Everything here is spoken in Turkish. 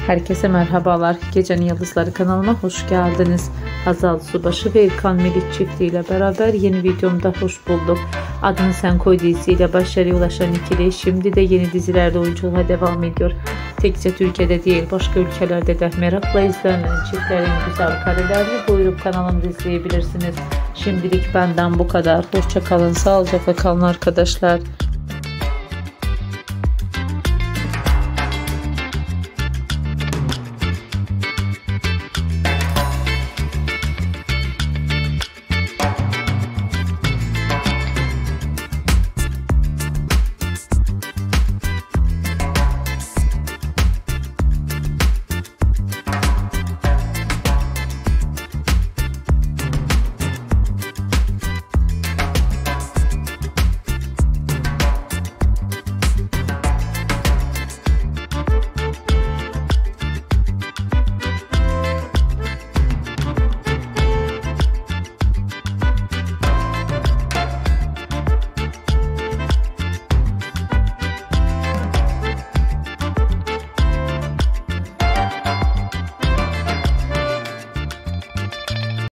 Herkese merhabalar. Gecenin Yıldızları kanalıma hoş geldiniz. Hazal Subaşı ve İlkan Melik çiftiyle beraber yeni videomda hoş bulduk. Adını Sen Koy dizisiyle başarıya ulaşan ikili şimdi de yeni dizilerde oyunculuğa devam ediyor. Tekçe Türkiye'de değil, başka ülkelerde de merakla izlenen çiftlerin güzel karelerini buyurup kanalımda izleyebilirsiniz. Şimdilik benden bu kadar. Hoşça kalın, sağlıcakla kalın arkadaşlar.